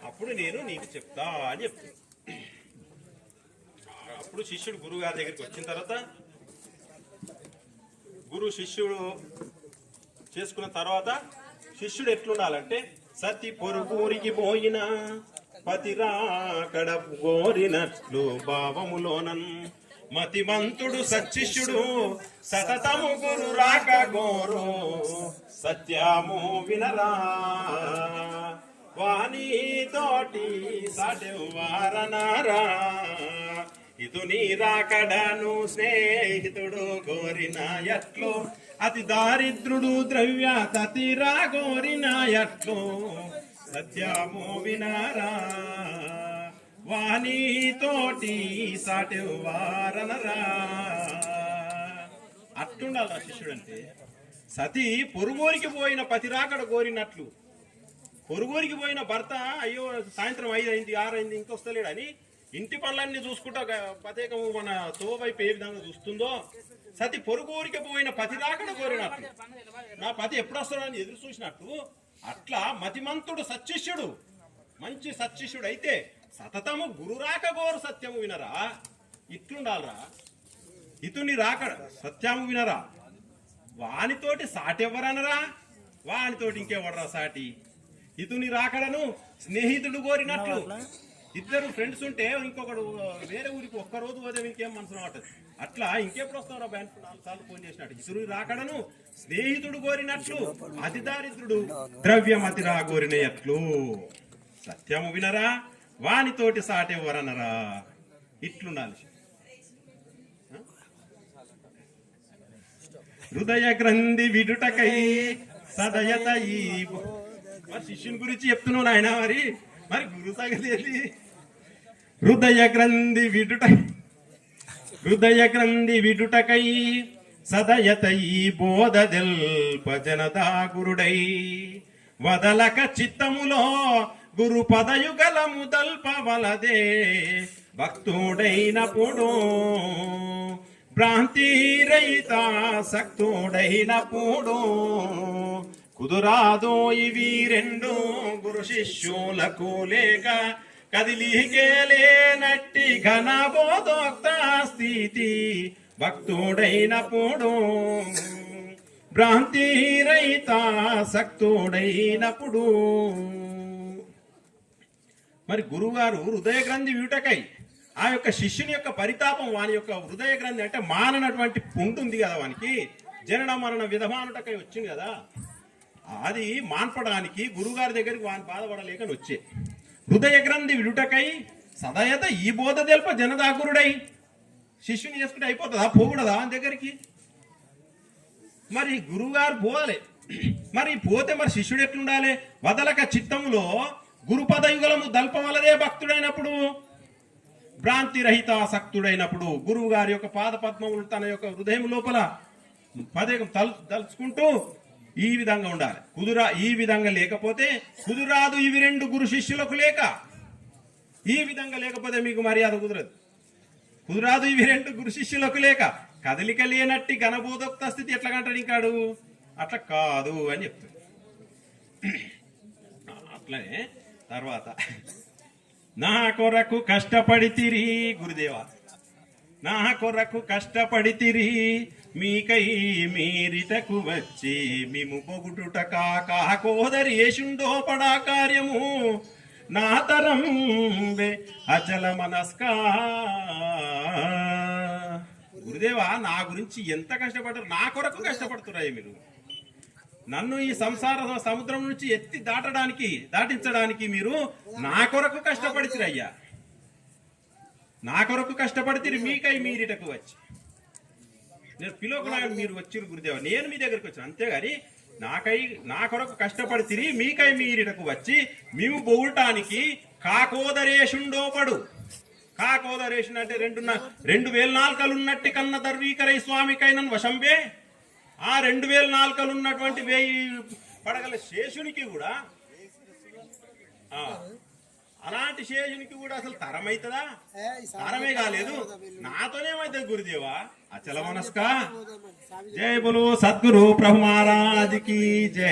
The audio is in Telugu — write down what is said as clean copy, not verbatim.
అప్పుడు నేను నీకు చెప్తా అని చెప్తాను. అప్పుడు శిష్యుడు గురువు గారి దగ్గరికి వచ్చిన తర్వాత శిష్యుడు చేసుకున్న తర్వాత శిష్యుడు ఎట్లుండాలంటే సతి పొరుగురికి పోయిన పతిరాకడ గోరినట్లు భావములోనన్ మతిమంతుడు సచ్చిష్యుడు సతతము గురు రాక గోరు సత్యము వినరా వాణి తోటి సాటెవు వారనారా ఇదు నీ రాకడను స్నేహితుడు గోరిన ఎట్లు అతి దారిద్రుడు ద్రవ్య తతిరా గోరిన ఎట్లు సత్యము వినరా వాణి తోటి సాటెవు వారనరా. అట్లుండాలి శిష్యుడు అంటే. సతి పొరుగురికి పోయిన పతిరాకడ కోరినట్లు, పొరుగురికి పోయిన భర్త అయ్యో సాయంత్రం 5 అయింది 6 అయింది ఇంకొస్తలేడని ఇంటి పనులన్నీ చూసుకుంటా ప్రత్యేకము మన తోవైపు ఏ విధంగా చూస్తుందో సతి పొరుగురికి పోయిన పతిరాకడ కోరినట్లు, నా పతి ఎప్పుడు వస్తాడని ఎదురు చూసినట్టు అట్లా మతిమంతుడు సచ్చిష్యుడు మంచి సచ్చిష్యుడు అయితే సతతము గురు రాక గోరు సత్యము వినరా. ఇట్లుండాలరా. ఇతుని రాకడ సత్యము వినరా. వానితోటి సాటి ఎవరనరా, వానితోటి ఇంకెవడరా సాటి. ఇతుని రాకడను స్నేహితుడు కోరినట్లు. ఇద్దరు ఫ్రెండ్స్ ఉంటే ఇంకొకడు వేరే ఊరికి ఒక్కరోజు పోతే ఇంకేం మనసు రావట్లేదు. అట్లా ఇంకెప్పుడు వస్తారా 4 సార్లు ఫోన్ చేసినట్టు ఇసురు రాకడను స్నేహితుడు కోరినట్లు అతి దారిద్రుడు ద్రవ్యమతిరా కోరిన ఎట్లు సత్యము వినరా వానితోటి సాటెవరనరా. ఇట్లుండాలి. హృదయ గ్రంథి విడుటకై సదయత ఈ శిష్యుని గురించి చెప్తున్నావు నాయన. మరి గురు సగలేది. హృదయ గ్రంథి విడుటకై సదయత ఈ బోధదెల్ప జనదా గురుడై వదలక చిత్తములో గురు పదయుగలము దల్పవలదే భక్తుడైనప్పుడు భ్రాంతి రహిత సక్తుడైనప్పుడు కుదురాదో ఇవి రెండు గురు శిష్యులకు లేక కదిలికేలేనట్టి ఘనబోధోక్త స్థితి భక్తుడైనప్పుడు భ్రాంతి రహిత సక్తుడైనప్పుడు. మరి గురువుగారు హృదయ గ్రంథి వీటకై ఆ యొక్క శిష్యుని యొక్క పరితాపం, వాని యొక్క హృదయ గ్రంథి అంటే మాననటువంటి ఉంటుంది కదా, వానికి జనన మరణ విధమానుటకై వచ్చింది కదా, అది మాన్పడానికి గురుగారి దగ్గరికి వాని బాధపడలేకని వచ్చే. హృదయ గ్రంథి విడుటకై సదయత ఈ బోధ తెల్ప జనదాగురుడై. శిష్యుని చేసుకుంటే అయిపోతుందా, పోకూడదా అని దగ్గరికి? మరి గురువుగారు పోవాలి. మరి పోతే మరి శిష్యుడు ఎట్లుండాలి? వదలక చిత్తములో గురుపదయుగలము దల్పవలదే భక్తుడైనప్పుడు భ్రాంతి రహిత సక్తుడైనప్పుడు గురువు గారి యొక్క పాద పద్మములు తన యొక్క హృదయం లోపల పదేకం తలుచుకుంటూ ఈ విధంగా ఉండాలి. ఈ విధంగా లేకపోతే కుదురాదు ఇవి రెండు గురు శిష్యులకు లేక. ఈ విధంగా లేకపోతే మీకు మర్యాద కుదరదు. కుదురాదు ఇవి రెండు గురు శిష్యులకు లేక కదలిక లేనట్టి ఘనబోధోక్త స్థితి ఎట్లా కంటాడు ఇంకాడు? అట్లా కాదు అని చెప్తాడు. అట్లనే తర్వాత నా కొరకు కష్టపడితిరి గురుదేవా, నా కొరకు కష్టపడితిరి మీకై మీరిటకు వచ్చి మిము పొగుటుట కాక కోదరి ఏషుండో పడా కార్యము నా తరం అచల మనస్కా. గురుదేవా, నా గురించి ఎంత కష్టపడతారు, నా కొరకు కష్టపడుతున్నాయి మీరు. నన్ను ఈ సంసార సముద్రం నుంచి ఎత్తి దాటించడానికి మీరు నా కొరకు కష్టపడితిరయ్యా. నా కొరకు కష్టపడితిరి మీకై మీరిటకు వచ్చి. నేను పిలువకున్నాను, మీరు వచ్చిరు గురుదేవ, నేను మీ దగ్గరికి వచ్చాను అంతేగాని నా కొరకు కష్టపడితిరి మీకై మీరిటకు వచ్చి మేము బొగుటానికి కాకోదరేషుండోపడు. కాకోదరేషుడు అంటే 2000 నాల్కలున్నట్టి కన్న దర్వీకరై స్వామికైనన్ వశంబే. ఆ 2000 నాల్కలున్నటువంటి 1000 పడగల శేషునికి కూడా, అలాంటి శేషునికి కూడా అసలు తరమైతుందా? తరమే కాలేదు. నాతోనేమైతుంది గురుదేవా? అచల మనస్క. జై బోలో సద్గురు ప్రభు మహారాజ్ కి జై.